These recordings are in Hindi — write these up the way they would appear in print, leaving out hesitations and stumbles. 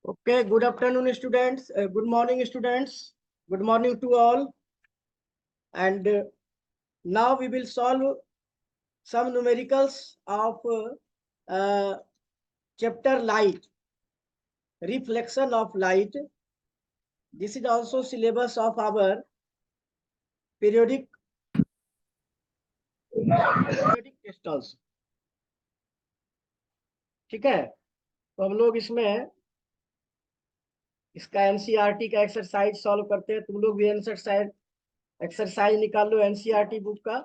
Okay, good afternoon, students. Good morning, students. Good morning to all. And now we will solve some numericals of chapter light, reflection of light. This is also syllabus of our periodic test also. ठीक है, तो हम लोग इसमें इसका एनसीईआरटी का एक्सरसाइज सॉल्व करते हैं। तुम लोग भी एक्सरसाइज निकाल लो एनसीईआरटी बुक का।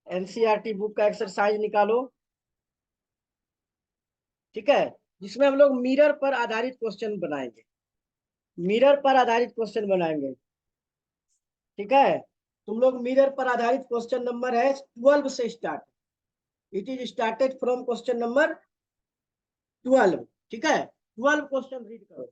एनसीईआरटी बुक का एक्सरसाइज निकालो, ठीक है, जिसमें हम लोग मिरर पर आधारित क्वेश्चन बनाएंगे। मिरर पर आधारित क्वेश्चन बनाएंगे, ठीक है। तुम लोग मिरर पर आधारित क्वेश्चन नंबर है 12 से start. It is started from question number 12, ठीक है। 12 क्वेश्चन रीड करो।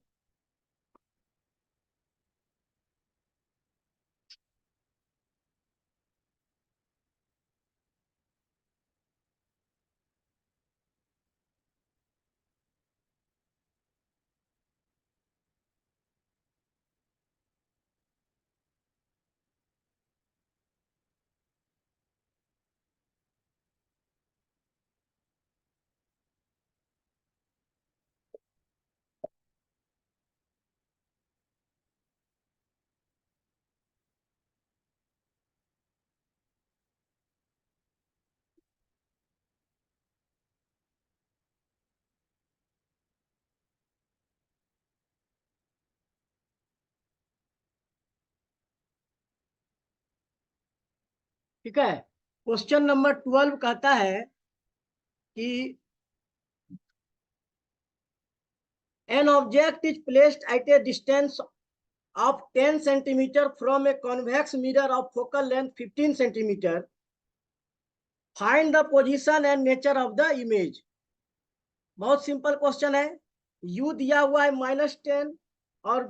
ठीक है, क्वेश्चन नंबर 12 कहता है कि an object is placed at a distance of 10 centimeter from a convex mirror of focal length 15 centimeter. Find the position and nature of the image. बहुत सिंपल क्वेश्चन है। U दिया हुआ है -10 और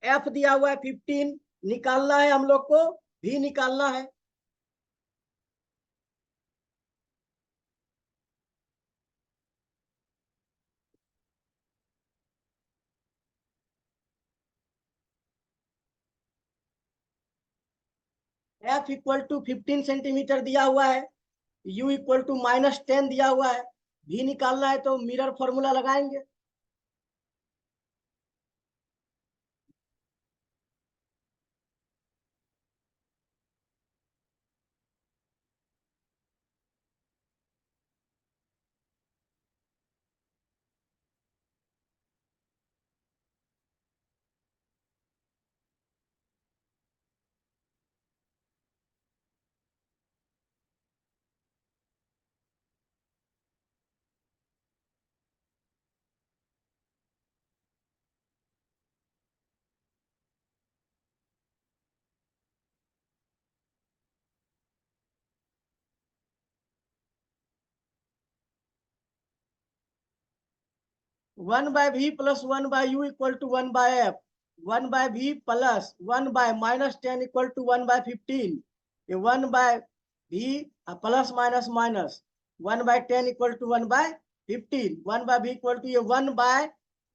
F दिया हुआ है 15। निकालना है हम लोग को, V निकालना है। F इक्वल टू 15 सेंटीमीटर दिया हुआ है, U इक्वल टू -10 दिया हुआ है। V निकालना है तो मिरर फॉर्मूला लगाएंगे। One by v plus 1 by u equal to 1 by f. 1 by v plus 1 by -10 equal to 1 by 15। ये 1 by v plus minus minus 1 by 10 equal to 1 by 15। 1 by v equal to ये 1 बाय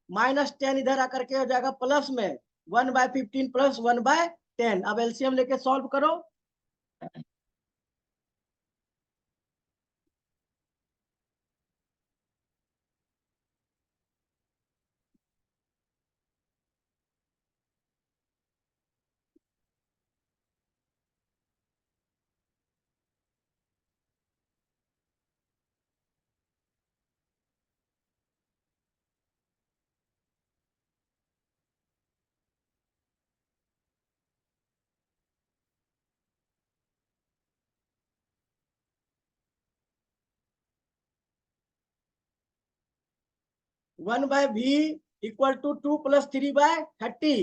-10 इधर आकर के हो जाएगा प्लस में 1 बाय 15 प्लस 1 बाय 10। अब एलसीएम लेके सॉल्व करो। 1 by v equal to 2 plus 3 by 30।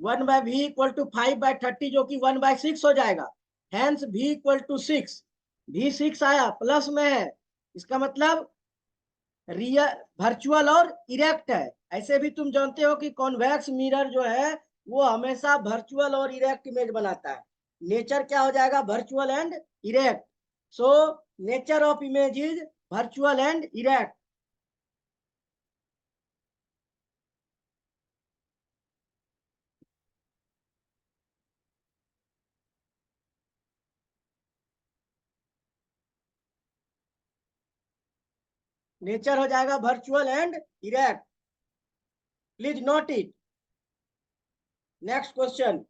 1 by v equal to 5 by 30 जो कि 1 बाय 6 हो जाएगा। Hence v equal to 6। V 6 आया प्लस में है, इसका मतलब रियल वर्चुअल और इरेक्ट है। ऐसे भी तुम जानते हो कि कॉन्वेक्स मिरर जो है वो हमेशा वर्चुअल और इरेक्ट इमेज बनाता है। नेचर क्या हो जाएगा? Virtual and erect. So nature of image is virtual and erect. Nature हो जाएगा virtual and erect. Please note it. Next question,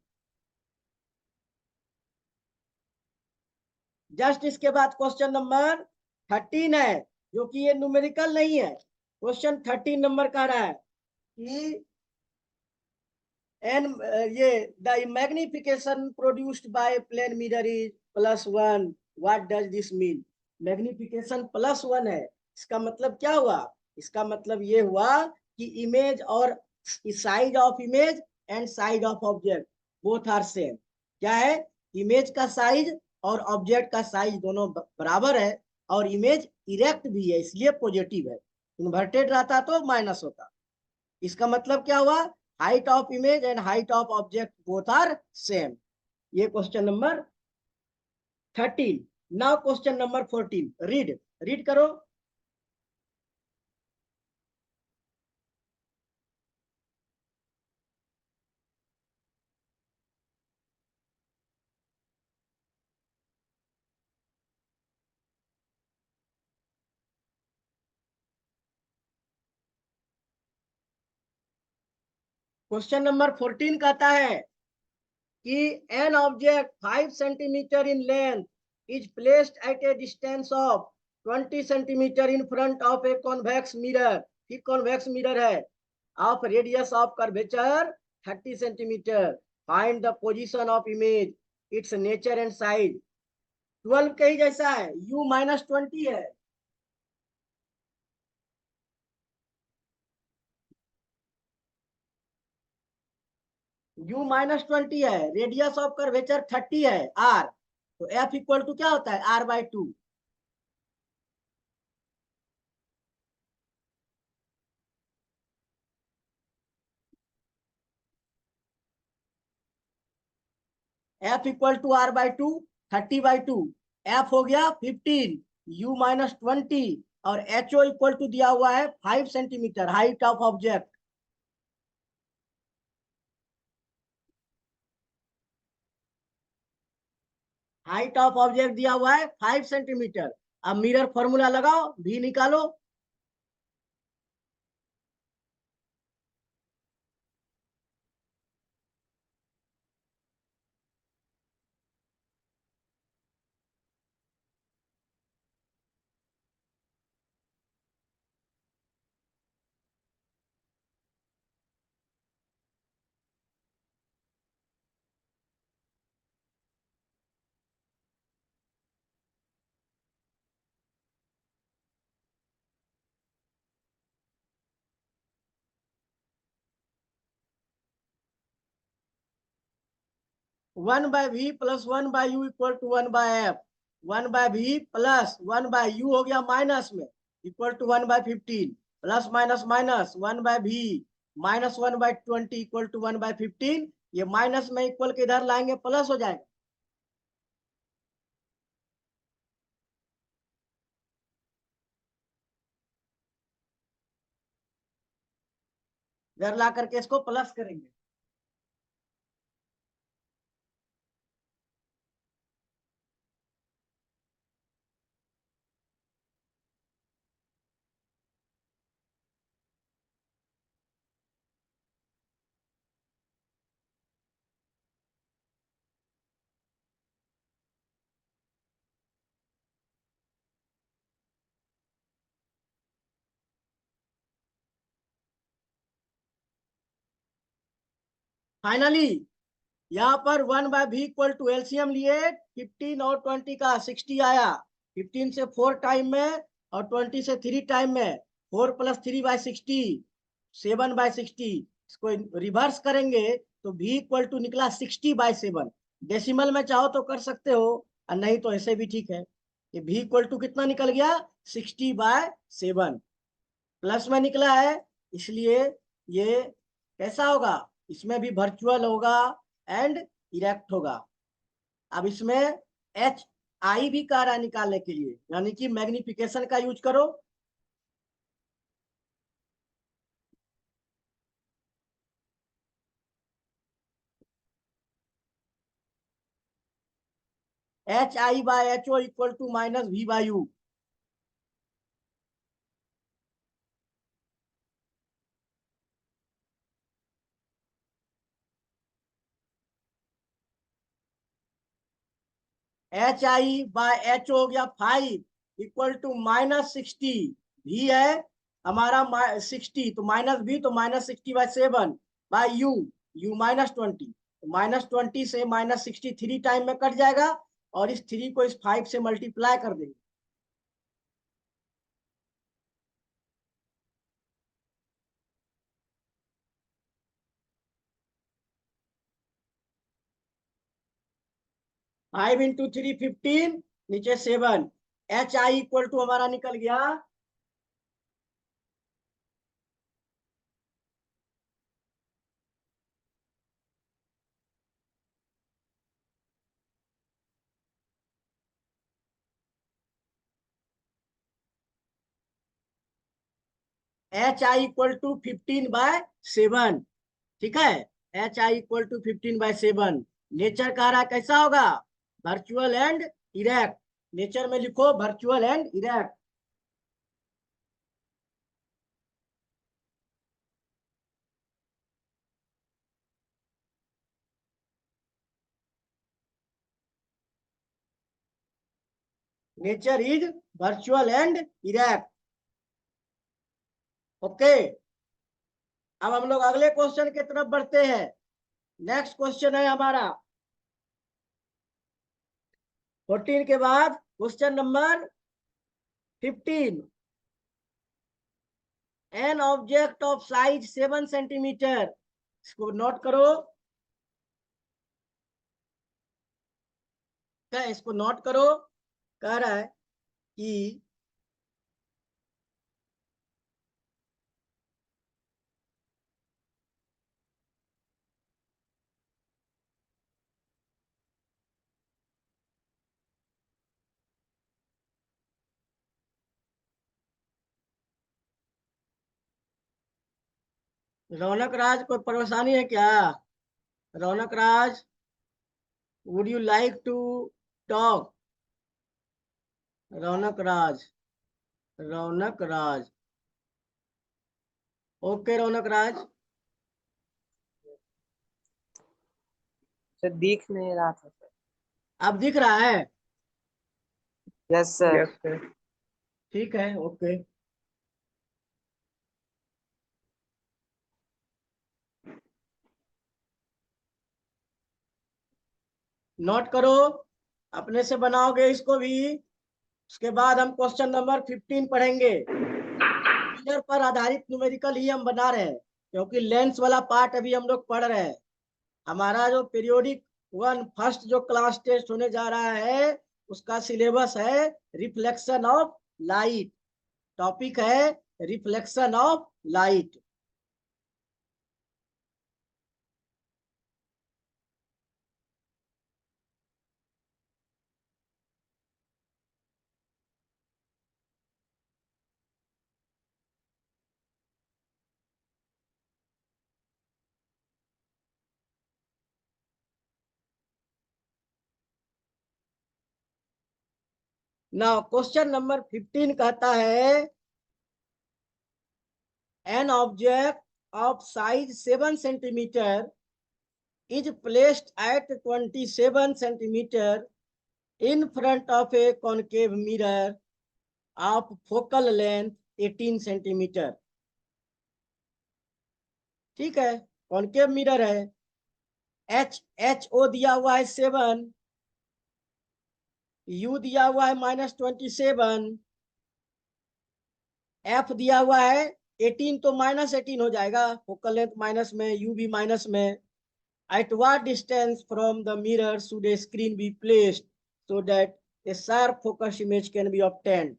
just इसके बाद क्वेश्चन नंबर 13 है, जो कि ये न्यूमेरिकल नहीं है। क्वेश्चन 13 नंबर कह रहा है कि एन ये the magnification produced by plane mirror is +1। What does this mean? Magnification +1 है, इसका मतलब क्या हुआ? इसका मतलब ये हुआ कि इमेज और size of image and size of object both are same. क्या है? इमेज का साइज और ऑब्जेक्ट का साइज दोनों बराबर है, और इमेज इरेक्ट भी है, इसलिए पॉजिटिव है। इन्वर्टेड रहता तो माइनस होता। इसका मतलब क्या हुआ? Height of image and height of object both are same. ये question number 13। Now question number 14, read read करो। क्वेश्चन नंबर 14 कहता है कि an object 5 centimeter in length is placed at a distance of 20 centimeter in front of a convex mirror. ठीक, कॉन्वेक्स मिरर है। Of radius of curvature 30 centimeter. Find the position of image, its nature and size. 12 के ही जैसा है, U-20 है। U-20 है, रेडियस ऑफ कर्वेचर 30 है, R। तो F इक्वल टू क्या होता है? R/2। F equal to R/2, 30/2। F हो गया 15, U-20, और HO इक्वल टू दिया हुआ है 5 centimetre, height of object. Height of object दिया हुआ है 5 सेंटीमीटर। अब मिरर फॉर्मूला लगाओ, भी निकालो। One by v plus one by u equal to 1/f। 1/v plus 1/u हो गया माइनस में, equal to 1/15। Plus minus minus 1/v minus 1/20 equal to 1/15। ये माइनस में इक्वल के इधर लाएंगे, प्लस हो जाएगा। इधर ला करके इसको प्लस करेंगे। फाइनली यहाँ पर 1/v इक्वल टू एलसीएम लिए, 15 और 20 का 60 आया। 15 से 4 टाइम में और 20 से 3 टाइम में, 4 + 3/60, 7/60। इसको रिवर्स करेंगे तो v इक्वल टू निकला 60/7। डेसिमल में चाहो तो कर सकते हो, और नहीं तो ऐसे भी ठीक है। ये v इक्वल टू कितना निकल गया? 60/7। प्लस में निकला है, इसलिए ये कैसा होगा? इसमें भी वर्चुअल होगा एंड इरेक्ट होगा। अब इसमें HI भी कह रहा है निकालने के लिए, यानी कि मैग्निफिकेशन का यूज करो। HI/HO equal to -V/U। H I by H हो गया 5 इक्वल टू -60। भी है हमारा 60, तो -b तो -60/7 बाय यू, यू -20, तो -20 से -60 3 टाइम में कट जाएगा और इस 3 को इस 5 से मल्टीप्लाई कर देंगे। फाइव इंटू 3 15, नीचे 7। एच आई इक्वल टू हमारा निकल गया HI = 15/7। ठीक है, HI = 15/7। नेचर कह रहा है कैसा होगा, वर्चुअल एंड इरेक्ट। नेचर में लिखो virtual and erect. Nature is virtual and erect. Okay, अब हम लोग अगले क्वेश्चन की तरफ बढ़ते हैं। नेक्स्ट क्वेश्चन है हमारा 14 के बाद question number 15। An object of size 7 centimetre, इसको नोट करो। क्या इसको नोट करो, कह रहा है कि रौनक राज कोई परेशानी है क्या? Raunak Raj, would you like to talk? Raunak Raj, Raunak Raj. Okay Raunak Raj. Sir दिख नहीं रहा था सर। अब दिख रहा है? Yes sir. Yes sir. ठीक है, ओके। नोट करो, अपने से बनाओगे इसको भी। उसके बाद हम क्वेश्चन नंबर 15 पढ़ेंगे। मिरर पर आधारित न्यूमेरिकल ही हम बना रहे हैं, क्योंकि लेंस वाला पार्ट अभी हम लोग पढ़ रहे हैं। हमारा जो पीरियोडिक 1 फर्स्ट जो क्लास टेस्ट होने जा रहा है, उसका सिलेबस है रिफ्लेक्शन ऑफ लाइट। टॉपिक है reflection of light. Now question number 15 कहता है an object of size 7 centimetre is placed at 27 centimeter in front of a concave mirror of focal length 18 centimeter। ठीक है, कॉनकेव मिरर है। एच एच ओ दिया हुआ है 7, यू दिया हुआ है -27, एफ दिया हुआ है 18, तो -18 हो जाएगा, फोकल लेंथ माइनस में, यू भी माइनस में। At what distance from the mirror should a screen be placed so that a sharp focus image can be obtained?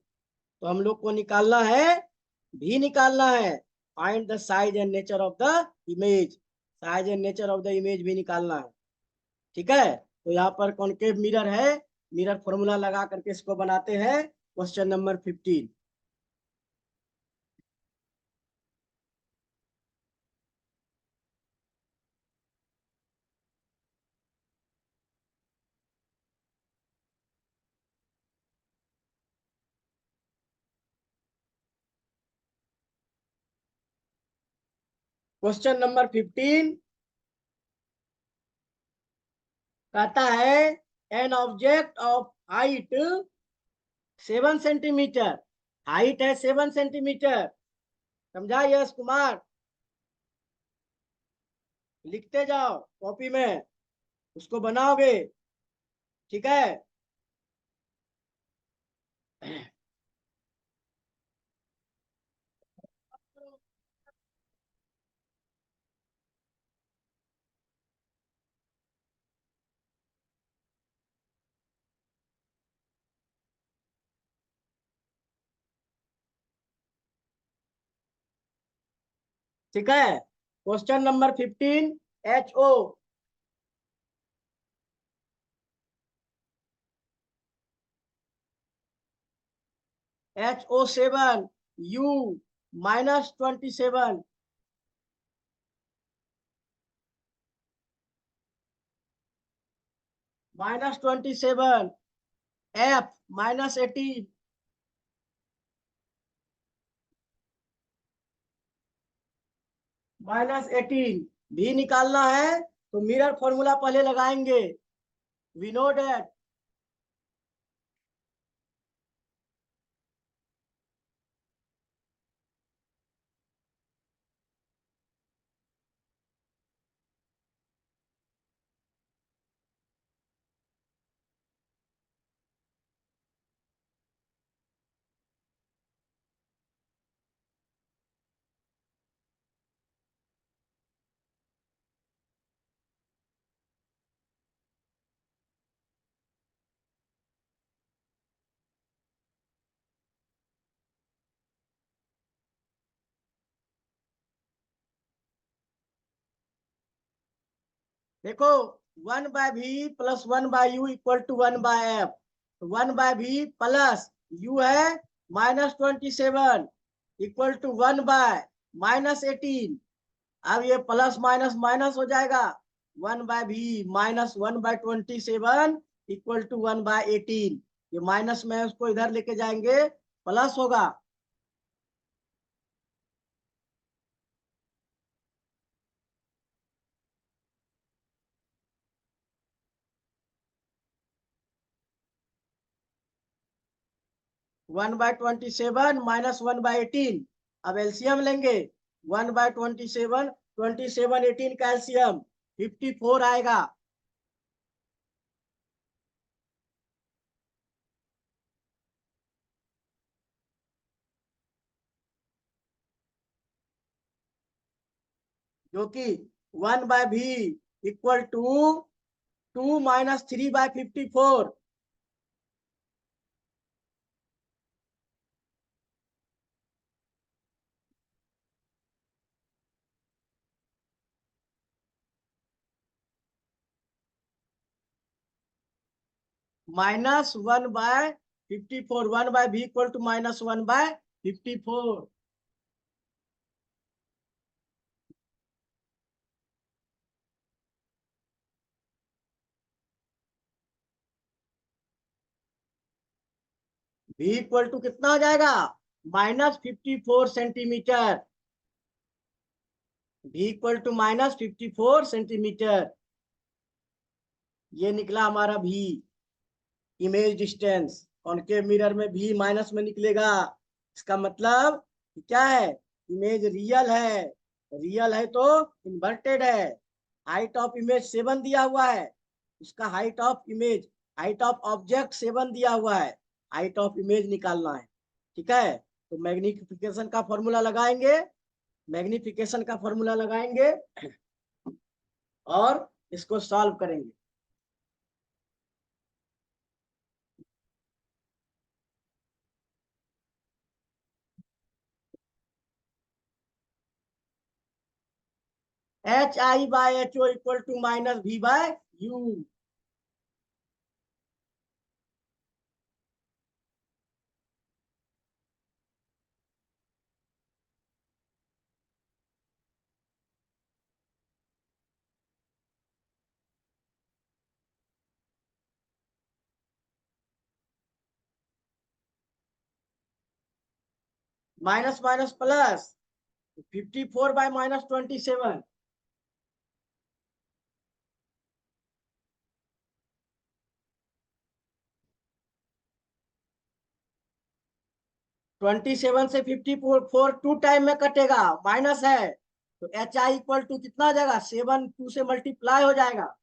तो हम लोग को निकालना है, भी निकालना है, find the size and nature of the image. Size and nature of the image भी निकालना है। ठीक है, तो यहाँ पर कॉनकेव मिरर है, मिरर फॉर्मूला लगा करके इसको बनाते हैं। Question number 15। क्वेश्चन नंबर 15 कहता है an object of height 7 centimetre, height है 7 सेंटीमीटर, समझा यश कुमार? लिखते जाओ कॉपी में, उसको बनाओगे, ठीक है? ठीक है, question number 15, HO HO7 U -27 -27 F -18 -18 भी निकालना है तो मिरर फॉर्मूला पहले लगाएंगे। We know that. देखो 1/v plus 1/u equal to 1/f, 1/v plus u है -27 इक्वल टू 1/-18। अब ये प्लस माइनस माइनस हो जाएगा, 1/v माइनस 1/27 इक्वल टू 1/18। ये माइनस में उसको इधर लेके जाएंगे, प्लस होगा। 1/27 माइनस 1/18। अब एलसीएम लेंगे, 1/27, 27 18 का एलसीएम 54 आएगा। जो कि 1/v equal to 2 - 3/54, -1/54, 1/v equal to -1/54। v equal to कितना हो जाएगा, -54 centimetre. v equal to -54 centimetre. ये निकला हमारा v, image distance. Concave mirror में भी माइनस में निकलेगा, इसका मतलब क्या है, इमेज रियल है। रियल है तो इन्वर्टेड है। हाइट ऑफ इमेज 7 दिया हुआ है, उसका height of image, height of object 7 दिया हुआ है, हाइट ऑफ इमेज निकालना है। ठीक है, तो मैग्निफिकेशन का फॉर्मूला लगाएंगे, मैग्निफिकेशन का फॉर्मूला लगाएंगे और इसको सॉल्व करेंगे। HI/HO equal to -v/u। Minus minus plus, 54/-27। 27 से 54 टू टाइम में कटेगा, माइनस है, तो एच आई इक्वल टू कितना आ जाएगा, 7 2 से मल्टीप्लाई हो जाएगा।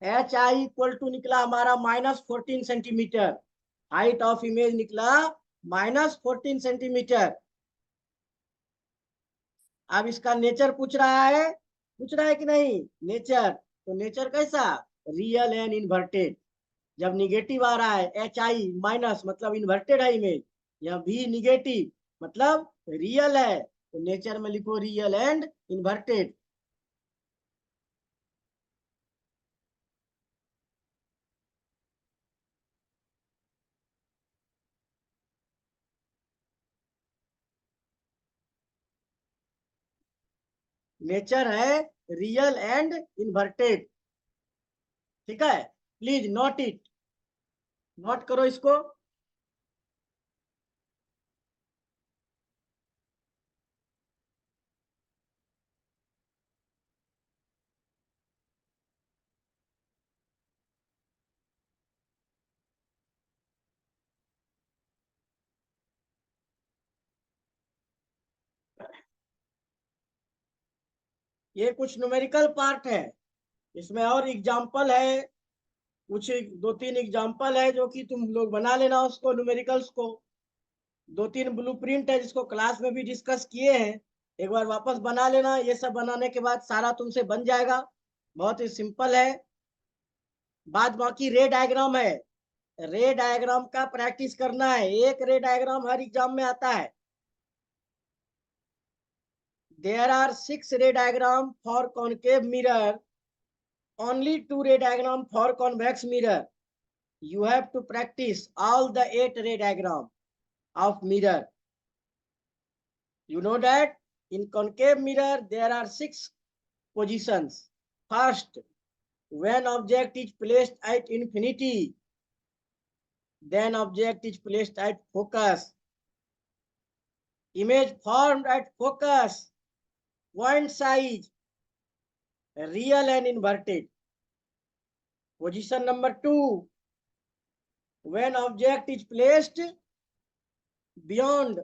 एच आई इक्वल टू निकला हमारा -14 सेंटीमीटर, हाइट ऑफ इमेज निकला -14 सेंटीमीटर। अब इसका नेचर पूछ रहा है कि नहीं, नेचर, तो नेचर कैसा, रियल एंड इन्वर्टेड। जब निगेटिव आ रहा है एच आई माइनस मतलब इन्वर्टेड है इमेज, या भी निगेटिव मतलब रियल है, तो नेचर में लिखो रियल एंड इन्वर्टेड। नेचर है रियल एंड इन्वर्टेड, ठीक है, प्लीज नोट इट, नोट करो इसको। ये कुछ न्यूमेरिकल पार्ट है, इसमें और एग्जाम्पल है, कुछ 2-3 एग्जाम्पल है जो कि तुम लोग बना लेना उसको, न्यूमेरिकल्स को। 2-3 ब्लूप्रिंट है जिसको क्लास में भी डिस्कस किए हैं, एक बार वापस बना लेना। ये सब बनाने के बाद सारा तुमसे बन जाएगा, बहुत ही सिंपल है। बाद बाकी रे डायग्राम है, रे डायग्राम का प्रैक्टिस करना है, एक रे डायग्राम हर एग्जाम में आता है। There are 6 ray diagram for concave mirror, only 2 ray diagram for convex mirror. You have to practice all the 8 ray diagram of mirror. You know that in concave mirror there are 6 positions. First, when object is placed at infinity, then object is placed at focus. Image formed at focus, point size, real and inverted. Position number 2, when object is placed beyond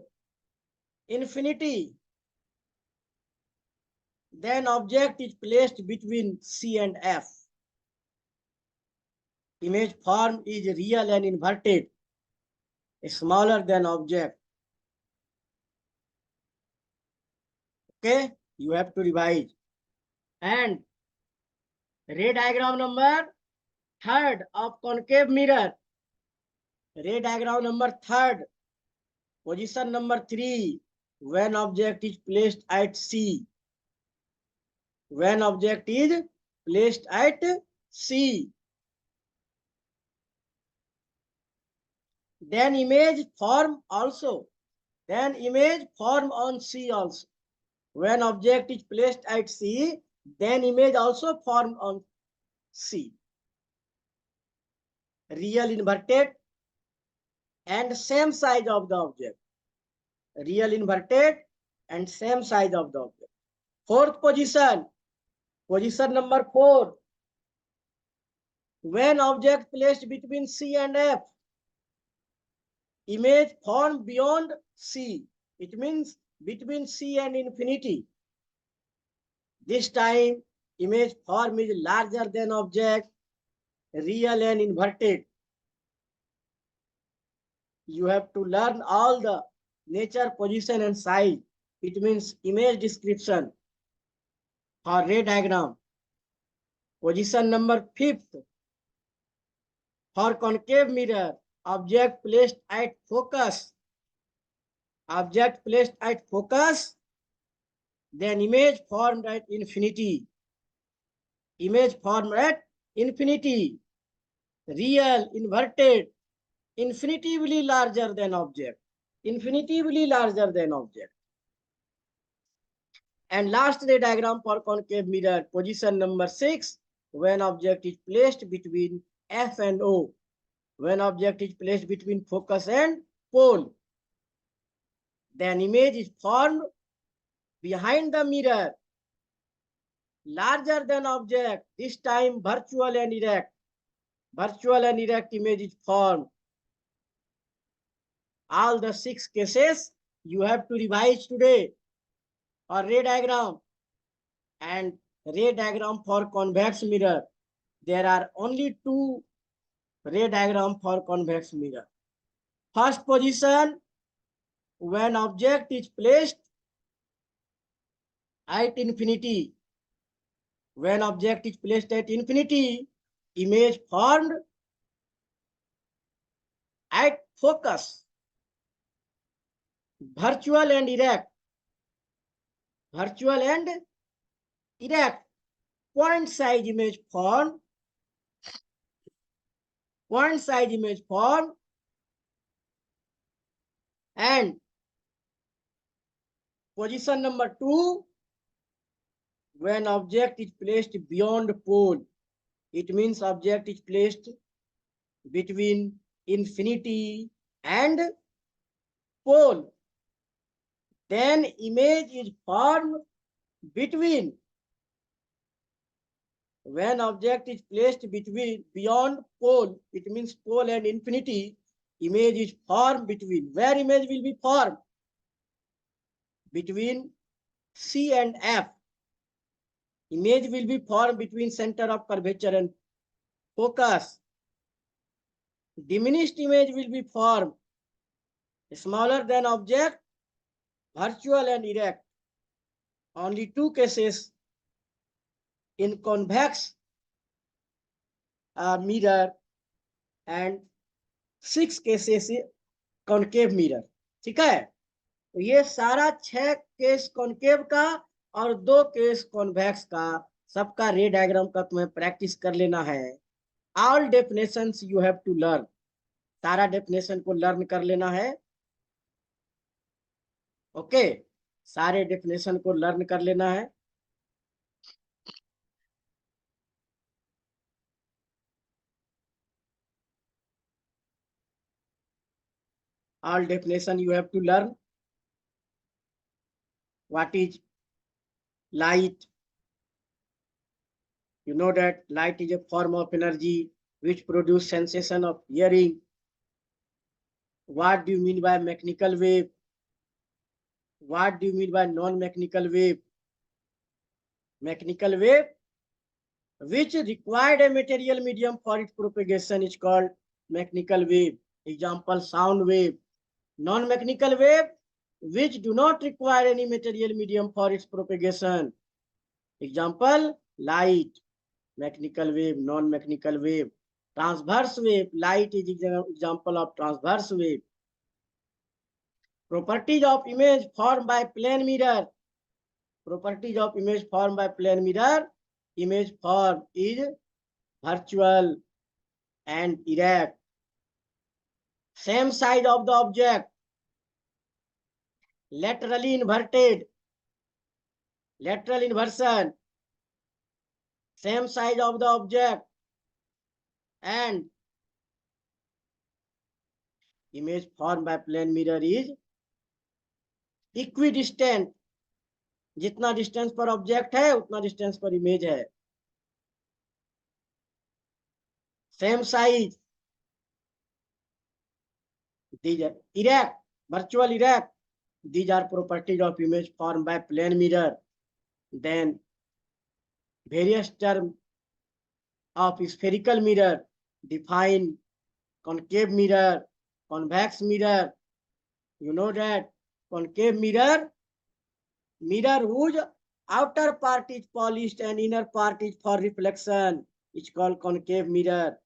infinity, then object is placed between C and F. Image form is real and inverted, smaller than object. Okay, you have to revise. And ray diagram number 3rd of concave mirror, ray diagram number 3rd, position number 3, when object is placed at C. When object is placed at C, then image form also, then image form on C also. When object is placed at C, then image also formed on C. Real inverted and same size of the object. Real inverted and same size of the object. 4th position, position number 4. When object placed between C and F, image formed beyond C. It means between C and infinity. This time image form is larger than object, real and inverted. You have to learn all the nature, position and size. It means image description for ray diagram. Position number 5th, for concave mirror, object placed at focus. Object placed at focus, then image formed at infinity. Image formed at infinity, real, inverted, infinitively larger than object. Infinitively larger than object. And last ray diagram for concave mirror, position number 6, when object is placed between F and O. When object is placed between focus and pole, then image is formed behind the mirror, larger than object, this time virtual and erect. Virtual and erect image is formed. All the 6 cases you have to revise today, or ray diagram. And ray diagram for convex mirror, there are only 2 ray diagram for convex mirror. First position, when object is placed at infinity. When object is placed at infinity, image formed at focus. Virtual and erect. Virtual and erect. Point size image formed. Point size image formed. And position number 2, when object is placed beyond pole, it means object is placed between infinity and pole. Then image is formed between. When object is placed between beyond pole, it means pole and infinity, image is formed between. Where image will be formed? Between C and F. Image will be formed between center of curvature and focus. Diminished image will be formed smaller than object, virtual and erect. Only 2 cases in convex mirror and 6 cases in concave mirror. ठीक है, तो ये सारा 6 केस कॉनकेव का और 2 केस कॉन्वेक्स का, सबका रे डायग्राम का तुम्हें प्रैक्टिस कर लेना है. All definitions you have to learn. सारा डेफिनेशन को लर्न कर लेना है. ओके, सारे डेफिनेशन को लर्न कर लेना है. All definition you have to learn. What is light? You know that light is a form of energy which produces sensation of hearing. What do you mean by mechanical wave? What do you mean by non-mechanical wave? Mechanical wave which required a material medium for its propagation is called mechanical wave. Example, sound wave. Non-mechanical wave which do not require any material medium for its propagation. Example, light. Mechanical wave, non-mechanical wave. Transverse wave, light is example of transverse wave. Properties of image formed by plane mirror. Properties of image formed by plane mirror. Image form is virtual and erect. Same size of the object. Laterally inverted. Lateral inversion. Same size of the object. And image formed by plane mirror is equidistant. जितना डिस्टेंस पर ऑब्जेक्ट है उतना डिस्टेंस पर इमेज है. Same size. These are erect, virtual erect. These are properties of image formed by plane mirror. Then various terms of spherical mirror define concave mirror, convex mirror. You know that concave mirror, mirror whose outer part is polished and inner part is for reflection, is called concave mirror.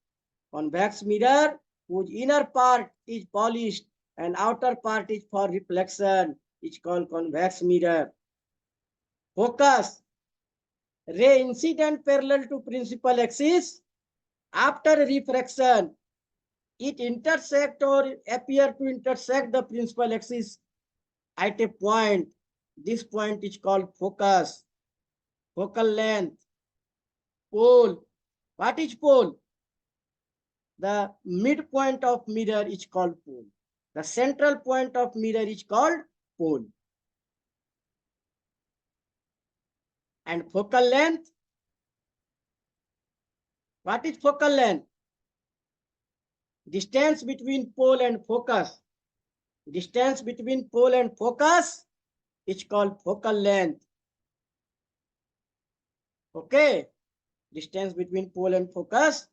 Convex mirror whose inner part is polished and outer part is for reflection, is called convex mirror. Focus, ray incident parallel to principal axis. After refraction, it intersect or appear to intersect the principal axis at a point. This point is called focus. Focal length. Pole. What is pole? The midpoint of mirror is called pole. The central point of mirror is called pole. And focal length, what is focal length? Distance between pole and focus. Distance between pole and focus is called focal length. Okay, distance between pole and focus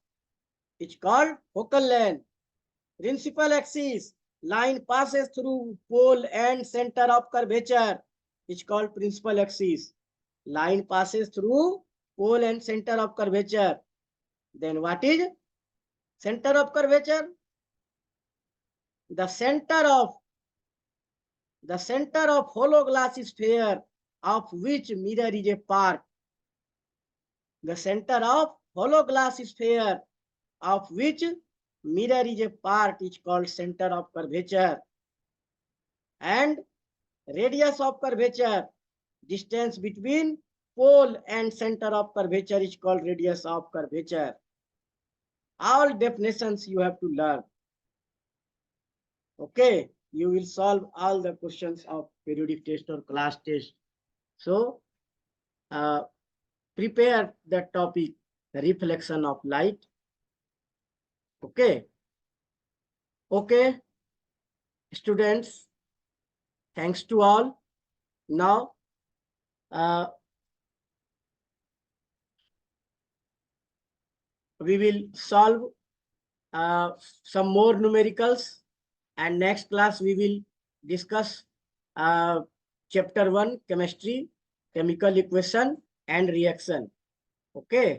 is called focal length. Principal axis, line passes through pole and center of curvature, is called principal axis. Line passes through pole and center of curvature. Then what is center of curvature? The center of hollow glass sphere of which mirror is a part. The center of hollow glass sphere of which mirror is a part is called center of curvature. And radius of curvature, distance between pole and center of curvature is called radius of curvature. All definitions you have to learn. Okay, you will solve all the questions of periodic test or class test. So prepare the topic, the reflection of light. Okay. Okay, students, thanks to all. Now we will solve some more numericals, and next class we will discuss chapter 1 chemistry, chemical equation and reaction. Okay.